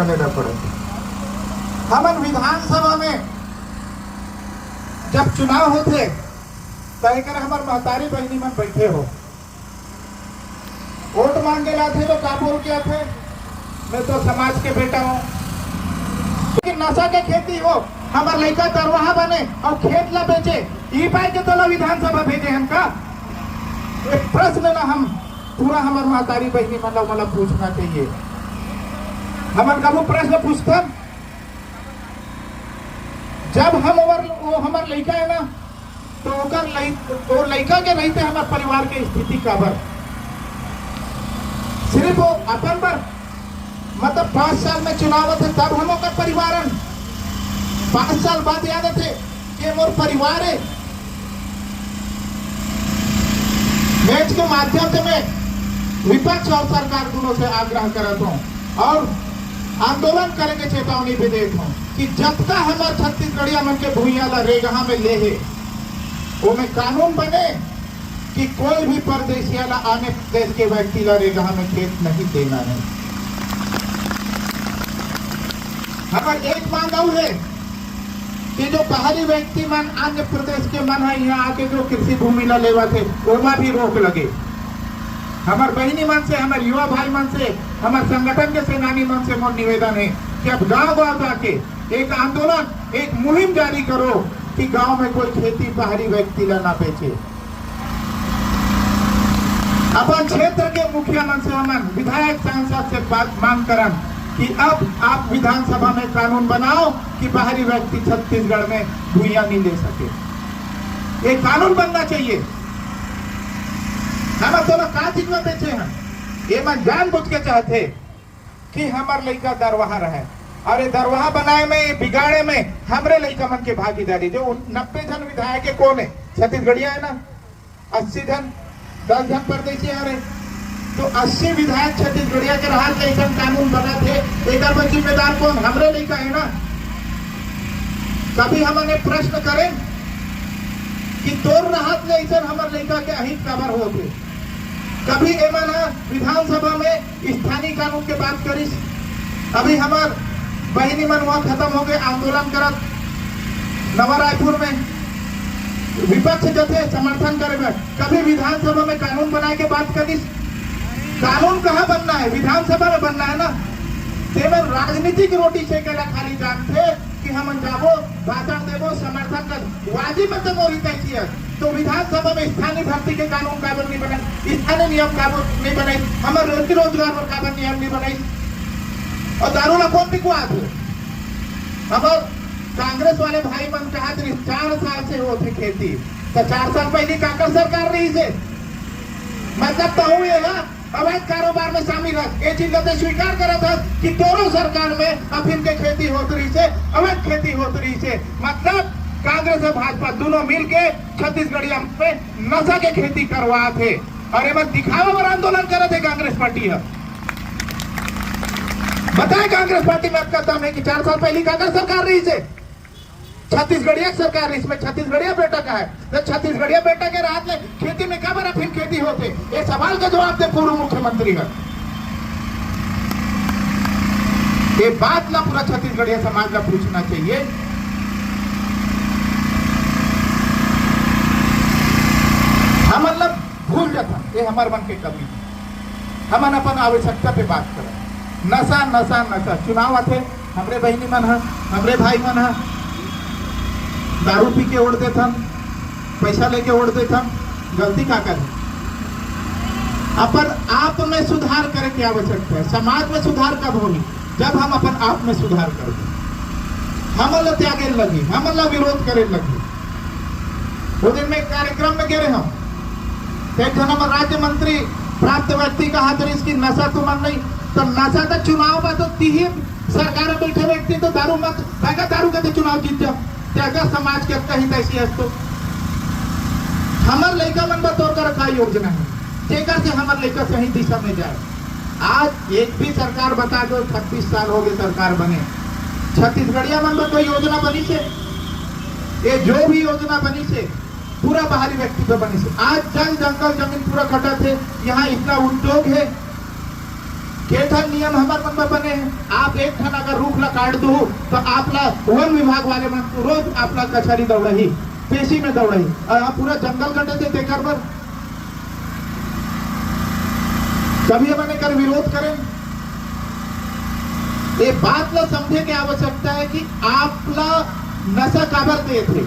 लेना पड़े। हमन विधानसभा में जब चुनाव होते तो एक हमार महतारी बहनी मन बैठे हो, वोट मांगे लाते तो का बोल के आते, मैं तो समाज के बेटा हूँ। लेकिन नशा के खेती हो, हमार लड़का दरवाहा बने और खेत ला बेचे, ई पाए के तो विधानसभा भेजे हमका। एक प्रश्न ना हम पूरा हमार महतारी बहनी मतलब पूछना चाहिए। हमार कबू प्रश्न पूछतन जब हम वो हमार लड़का है ना, तो लड़का के रहते हमारे परिवार के स्थिति काबर सिर्फ वो अपन पर मतलब 5 साल में चुनाव थे तब हम परिवार 5 साल बाद याद थे कि मोर परिवार है। मैच के माध्यम से मैं विपक्ष और सरकार दोनों से आग्रह करता हूँ और आंदोलन करेंगे, चेतावनी भी देता हूँ कि जब तक हमारे छत्तीसगढ़िया मन के भूइया ला रेगहा में ले है वो में कानून बने कि कोई भी परदेशिया ला आने देश के व्यक्ति ला रेगहा में खेत नहीं देना है। हमारे एक मांग और है कि जो बाहरी व्यक्ति मन आंध्र प्रदेश के मन है यहाँ आके जो कृषि भूमि ला लेवा थे ओमा भी रोक लगे। हमारे बहनी मन से, हमारे युवा भाई मन से, हमारे संगठन के सेनानी मन से मोर निवेदन है कि अब गांव गांव जाके एक आंदोलन, एक मुहिम जारी करो कि गांव में कोई खेती बाहरी व्यक्ति ला ना बेचे। अपन क्षेत्र के मुखिया मन से, हमन विधायक सांसद से बात मांग करन कि अब आप विधानसभा में कानून बनाओ कि बाहरी व्यक्ति छत्तीसगढ़ में भूइया नहीं ले सके। ये कानून बनना चाहिए। हम दोनों का चीज में बेचे हैं, ये मन जानबूझ के चाहते कि हमार लड़का दरवाहा रहे। अरे दरवाहा बनाए में, बिगाड़े में हमरे लड़का मन के भागीदारी। जो 90 जन विधायक है कौन है? छत्तीसगढ़िया है ना। 80 जन, 10 जन परदेशी आ रहे, तो 80 विधायक छत्तीसगढ़िया के रहा ऐसा कानून बना थे। एक जिम्मेदार कौन? हमरे लड़का है ना। कभी हमने प्रश्न करें कि तोर राहत ले ऐसा हमारे लड़का के अहित खबर होते। कभी एमन विधानसभा में स्थानीय कानून के बात करिस। अभी हमार बहनी मन वहां खत्म हो गए आंदोलन करत नवा रायपुर में विपक्ष जो थे समर्थन करे। कभी विधानसभा में कानून बनाए के बात करिस। कानून कहाँ बनना है? विधानसभा में बनना है ना। केवल राजनीतिक रोटी सेकेला खाली जानते कि हम जाबो भाषण देवो समर्थन कर वाजिब में तो मोरी तय किया। तो विधानसभा में स्थानीय भर्ती के कानून कानून नहीं बनाए, स्थानीय नियम कानून नहीं बनाई, हमारे रोजी रोजगार पर कानून नियम नहीं बनाई और दारू ला कौन पिकवा थे। हमारे कांग्रेस वाले भाई मन कहा 4 साल से होते खेती, तो 4 साल पहले काकर सरकार रही से मतलब तो हुए है अवैध कारोबार में शामिल है। ये चीज तो स्वीकार करा था कि दोनों सरकार में अफीम के खेती होती रही से, अवैध खेती होती रही से। मतलब कांग्रेस और भाजपा दोनों मिलके छत्तीसगढ़िया में नशा के खेती करवा थे और ये दिखावा और आंदोलन करे थे कांग्रेस पार्टी है। बताए कांग्रेस पार्टी में आपका दम है कि 4 साल पहले कांग्रेस सरकार रही से, छत्तीसगढ़िया सरकार रही, इसमें छत्तीसगढ़िया बेटा का है। तो छत्तीसगढ़िया बेटा के राहत में खेती में कब फिर खेती होते? ये सवाल का जवाब दे पूर्व मुख्यमंत्री का। ये बात ना पूरा छत्तीसगढ़िया समाज का पूछना चाहिए। हम मतलब भूल जाता ये हमारे मन की कमी। हम अपन आवश्यकता पे बात करें। नशा नशा नशा चुनाव आते, हमरे बहनी मन है, हमरे भाई मन है, दारू पी के उड़ देथन, पैसा लेके उड़ देथन। गलती का कर अपन आप में सुधार करे की आवश्यकता है। समाज में सुधार कब होगी? जब हम अपन आप में सुधार करेंगे। हमला त्यागे लगी, हमला विरोध करे लगी। वो दिन में कार्यक्रम में गिरे हम एक नंबर राज्य मंत्री प्राप्त व्यक्ति कहा था इसकी नशा तो मन नहीं, तो नशा का चुनाव में तो 3 सरकार में बैठे व्यक्ति तो दारू मत दारू का चुनाव जीत जाओ त्यागा समाज के कहीं तैसी है। तो हमार लड़का मन बतौर कर का योजना है जेकर से हमार लड़का सही दिशा में जाए। आज एक भी सरकार बता दो, 36 साल हो गए सरकार बने, छत्तीसगढ़िया मन में कोई योजना बनी से? ये जो भी योजना बनी से पूरा बाहरी व्यक्ति पे बनी से। आज जंगल जमीन पूरा खटा थे, यहाँ इतना उद्योग है के ठन नियम हमार मन में बने हैं। आप एक ठन अगर रूख ला काट दो तो आपला वन विभाग वाले मन रोज आपला कचहरी दौड़ही, पेशी में दौड़ही, और आप पूरा जंगल कटे थे तेकर पर कभी मैंने कर विरोध करें। ये बात ला समझे की आवश्यकता है कि आपला नशा काबर दे थे,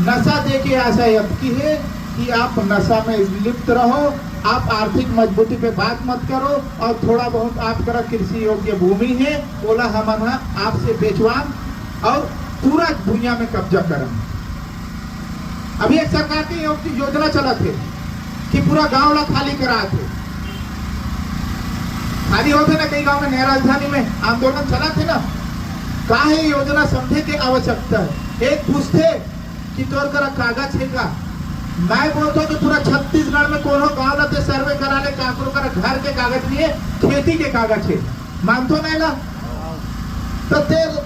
नशा दे के आशा अब की है कि आप नशा में लिप्त रहो, आप आर्थिक मजबूती पे बात मत करो, और थोड़ा बहुत आपका कृषि योग्य भूमि है ओला हम आपसे बेचवान और पूरा दुनिया में कब्जा करम। अभी एक सरकार की योजना चला थे कि पूरा गांव ला खाली करा थे, खाली होते ना कई गांव में, नया राजधानी में आंदोलन चला थे ना, काहे योजना समझे के आवश्यकता है। एक पूछते कि तोर करा कागज है का, मैं बोलता हूँ कि पूरा छत्तीसगढ़ में कोनो गांव लाते सर्वे करा ले, काकरो करा घर के कागज नहीं है, खेती के कागज है, मानतो नहीं ना, तो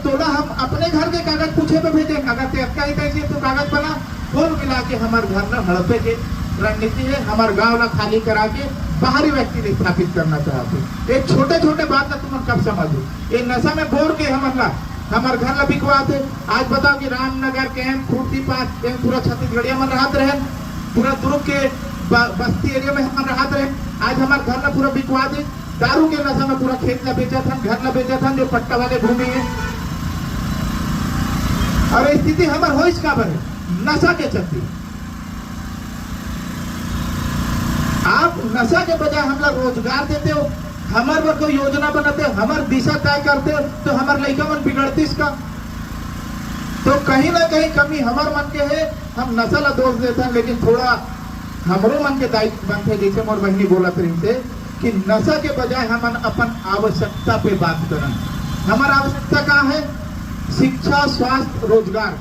तोला हम अपने घर के कागज पूछे पे भेजे, अगर ते अक्का ही कैसे तो कागज बना, कुल मिला के हमारे घर में हड़पे के रणनीति है, हमारे गांव ला खाली करा के बाहरी व्यक्ति ने स्थापित करना चाहते। ये छोटे छोटे बात ना तुम कब समझो, ये नशा में बोर के हमारे घर ला बिकवा थे। आज बताओ कि रामनगर के खूर्ती पास पूरा छत्तीसगढ़िया में रहत रहे, पूरा दुर्ग के बस्ती एरिया में हम रहत रहे, आज हमारे घर ला पूरा बिकवा दे, दारू के नशा में पूरा खेत ला बेचा था, घर ला बेचा था, जो पट्टा वाले भूमि है। और स्थिति हमारे हो इसका बने नशा के चलते। आप नशा के बजाय हम लोग रोजगार देते हो, हमारे पर कोई योजना बनाते हो, हमारे दिशा तय करते हो, तो हमारे लड़का मन बिगड़ती इसका, तो कहीं ना कहीं कमी हमारे मन के है। हम नशा ला दोष देते हैं, लेकिन थोड़ा हमरो मन के दायित्व बनते, जैसे मोर बहनी बोलत रही थे कि नशा के बजाय हम अपन आवश्यकता पे बात करें। हमारा आवश्यकता कहाँ है? शिक्षा, स्वास्थ्य, रोजगार।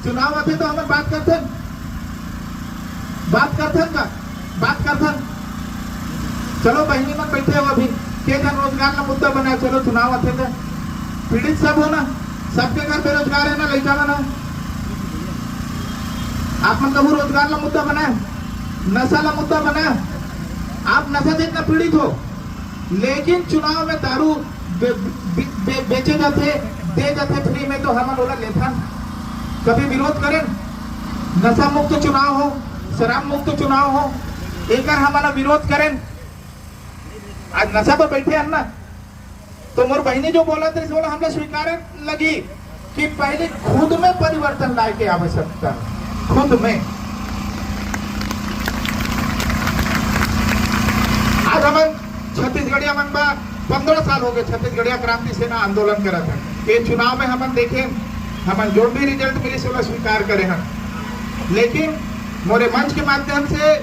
चुनाव आते तो हम बात करते हैं का बात करते। चलो बहनी मन बैठे हो अभी के जन रोजगार का मुद्दा बनाए, चलो चुनाव आते थे, पीड़ित सब हो ना, सबके घर बेरोजगार है ना, लड़का बना, आप मन कबू रोजगार का मुद्दा बनाए, नशा का मुद्दा बनाए, आप नशा से इतना पीड़ित हो, लेकिन चुनाव में दारू बेचे जाते, दे जाते फ्री में, तो हम बोला लेथन कभी विरोध करें। नशा मुक्त चुनाव हो, शराब मुक्त चुनाव हो, एक हमारा विरोध करें। आज नशा पर बैठे हैं ना, तो मोर बहनी जो बोला थे बोला हमने स्वीकार लगी कि पहले खुद में परिवर्तन लाए के आवश्यकता, खुद में। आज हम छत्तीसगढ़िया मन बा 15 साल हो गए छत्तीसगढ़िया क्रांति सेना आंदोलन करा था, ये चुनाव में हम देखे हम जो भी रिजल्ट मिली सोला स्वीकार करे हैं, लेकिन मोरे मंच के माध्यम से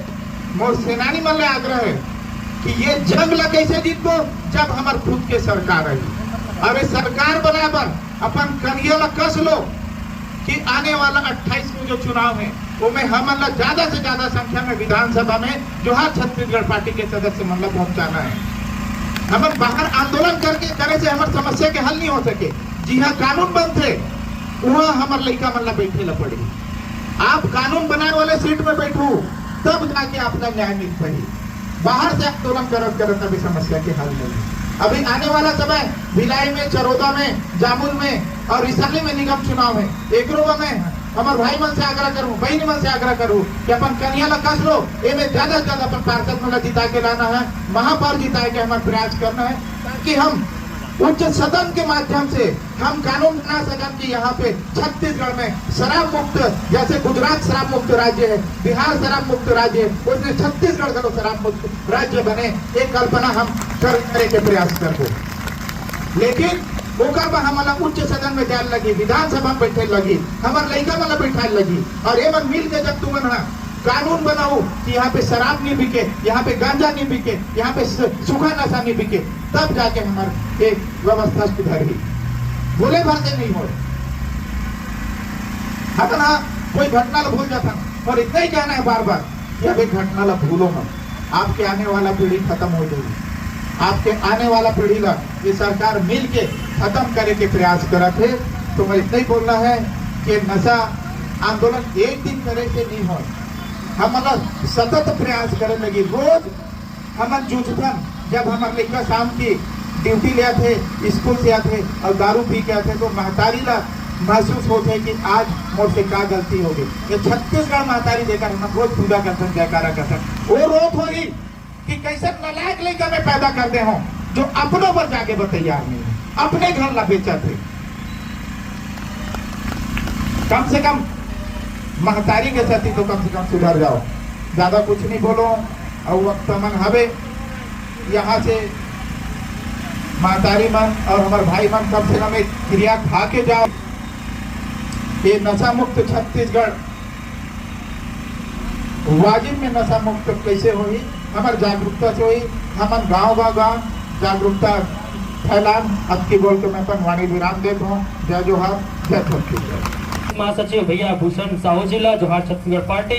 मोर सेनानी मन ले आग्रह है कि ये जंग ला कैसे जीतबो, जब हमार खुद के सरकार आई। और सरकार बराबर अपन करिया ला कस लो कि आने वाला 28 में जो चुनाव है वो में हम ज्यादा से ज्यादा संख्या में विधानसभा में जो हर छत्तीसगढ़ पार्टी के सदस्य मन ला पहुंचाना है। हम बाहर आंदोलन करके करे से हमारे समस्या के हल नहीं हो सके। जी हाँ, कानून बनते वहाँ हमारे लड़का मन ला बैठे ला पड़ी। आप कानून बनाने वाले सीट में बैठो तब जाके आपका न्याय मिल पाई। बाहर से आंदोलन करत करत अभी समस्या के हल नहीं। अभी आने वाला समय भिलाई में, चरोदा में, जामुन में और रिसाली में निगम चुनाव है। एक में हमारे भाई मन से आग्रह करूं, बहनी मन से आग्रह करूं कि अपन कन्या ला कस लो, में ज्यादा से ज्यादा अपन पार्षद मन जिता के लाना है, महापौर जिताए के हमारा प्रयास करना है, ताकि हम उच्च सदन के माध्यम से हम कानून बना सकें कि यहाँ पे छत्तीसगढ़ में शराब मुक्त, जैसे गुजरात शराब मुक्त राज्य है, बिहार शराब मुक्त राज्य है, उसमें छत्तीसगढ़ का शराब मुक्त राज्य बने, एक कल्पना हम करने के प्रयास करते। लेकिन ओकर पर हमारा उच्च सदन में जाने लगी, विधानसभा में बैठे लगी, हमारे लड़का वाला बैठा लगी, और ये मन मिल के जब तुम कानून बनाओ कि यहाँ पे शराब नहीं बिके, यहाँ पे गांजा नहीं बिके, यहाँ पे सूखा नशा नहीं बिके, तब जाके हमारे एक व्यवस्था सुधरी। बोले भर से नहीं हो अपना कोई घटना ला भूल जाता, और इतना ही कहना है बार बार कि अब एक घटना ला भूलो मत, आपके आने वाला पीढ़ी खत्म हो जाएगी। आपके आने वाला पीढ़ी ला ये सरकार मिल के खत्म करे के प्रयास करा थे। तो मैं इतना ही बोलना है कि नशा आंदोलन एक दिन करे से नहीं हो, हम सतत प्रयास करे लगी, रोज हम जूझन जब हमारे लड़का शाम की ड्यूटी ले आते, स्कूल से आते और दारू पी के आते, तो महतारी ला महसूस होते है कि आज मोर से क्या गलती हो गई। ये छत्तीसगढ़ महतारी देकर हम रोज पूजा करते, जयकारा करते, वो रोत हो रही कि कैसे नलायक लड़का में पैदा करते हो जो अपनों पर जाके तैयार नहीं है, अपने घर ला बेचा थे। कम से कम महतारी के साथी तो कम से कम सुधर जाओ, ज्यादा कुछ नहीं बोलो। और वक्त मन हवे यहाँ से महतारी मन और हमारे भाई मन कम से कम एक क्रिया खा के जाओ। ये नशा मुक्त छत्तीसगढ़ वाजिब में नशा मुक्त कैसे होगी? हमारे जागरूकता से हुई। हम गांव गांव जागरूकता फैलान। अब की बोल के मैं अपन वाणी विराम देता हूँ। जय जोहार, जय छत्तीसगढ़। महासचिव भैया भूषण साहू जिला जोहार छत्तीसगढ़ पार्टी।